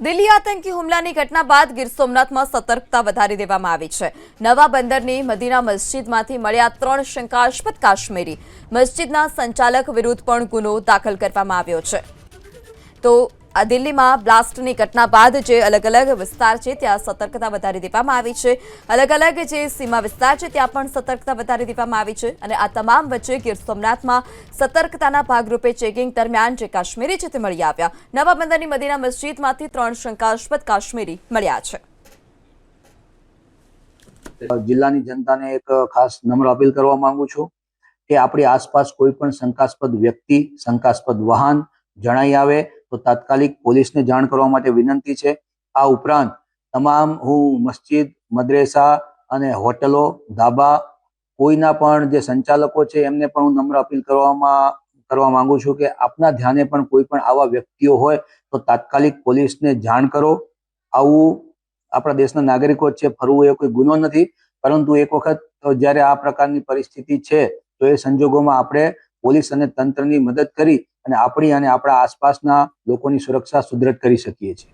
દિલ્હી આતંકી હુમલાની ઘટના બાદ ગીર સોમનાથમાં સતર્કતા વધારી દેવામાં આવી છે। નવા બંદરની મદીના મસ્જિદમાંથી મળ્યા 3 શંકાસ્પદ કાશ્મીરી। મસ્જિદના સંચાલક વિરુદ્ધ પણ ગુનો દાખલ કરવામાં આવ્યો છે। તો દિલ્હીમાં બ્લાસ્ટની ઘટના બાદ જે અલગ અલગ વિસ્તાર છે ત્યાં સતર્કતા વધારી દેવામાં આવી છે। અલગ અલગ જે સીમા વિસ્તાર છે ત્યાં પણ સતર્કતા વધારી દેવામાં આવી છે અને આ તમામ વચ્ચે ગીર સોમનાથમાં સતર્કતાના ભાગરૂપે ચેકિંગ દરમિયાન જે કાશ્મીરી છે તે મળી આવ્યા। નવા બંદરની મદીના મસ્જિદમાંથી 3 શંકાસ્પદ કાશ્મીરી મળ્યા છે। જિલ્લાની જનતાને એક ખાસ નમ્ર અપીલ કરવા માંગુ છું કે આપણી આસપાસ કોઈ પણ શંકાસ્પદ વ્યક્તિ, શંકાસ્પદ વાહન જણાઈ આવે તો તાત્કાલિક પોલીસને જાણ કરવા માટે વિનંતી છે। આ ઉપરાંત તમામ હું મસ્જિદ, મદ્રેસા અને હોટલો, ધાબા કોઈના પણ જે સંચાલકો છે એમને પણ હું નમ્ર અપીલ કરવા માંગુ છું કે આપના ધ્યાને પણ કોઈ પણ આવા વ્યક્તિઓ હોય તો તાત્કાલિક પોલીસને જાણ કરો। આવું આપણા દેશના નાગરિકો છે, ફરવું એ કોઈ ગુનો નથી, પરંતુ એક વખત જ્યારે આ પ્રકારની પરિસ્થિતિ છે તો એ સંજોગોમાં આપણે પોલીસ અને તંત્રની મદદ કરી અને આપણી અને આપણા આસપાસના લોકોની સુરક્ષા સુદ્રઢ કરી શકીએ છીએ।